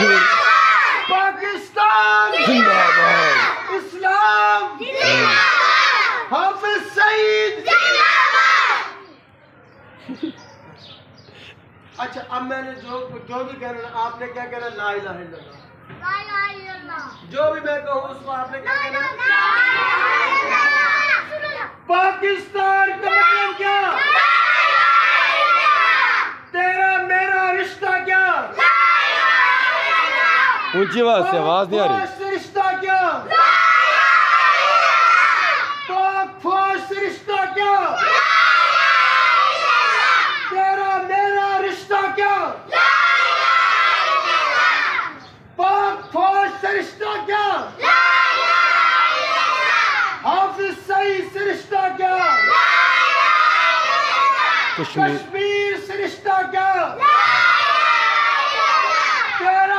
कश्मीर पाकिस्तान जिंदाबाद, इस्लाम हाफिज सईद। अच्छा अब मैंने जो भी कहना आपने क्या कहना, ला इलाहा इल्लल्लाह। जो भी मैं कहूँ उसको आपने क्या कहना, पाकिस्तान का मतलब क्या, तेरा मेरा रिश्ता क्या, ऊंची आवाज से, आवाज नहीं आ रही। फौज से रिश्ता क्या, पाक फौज से रिश्ता क्या, तेरा मेरा रिश्ता क्या, पाक फौज से रिश्ता क्या, हाफिज सईद से रिश्ता क्या, कश्मीर कश्मीर से रिश्ता क्या, तेरा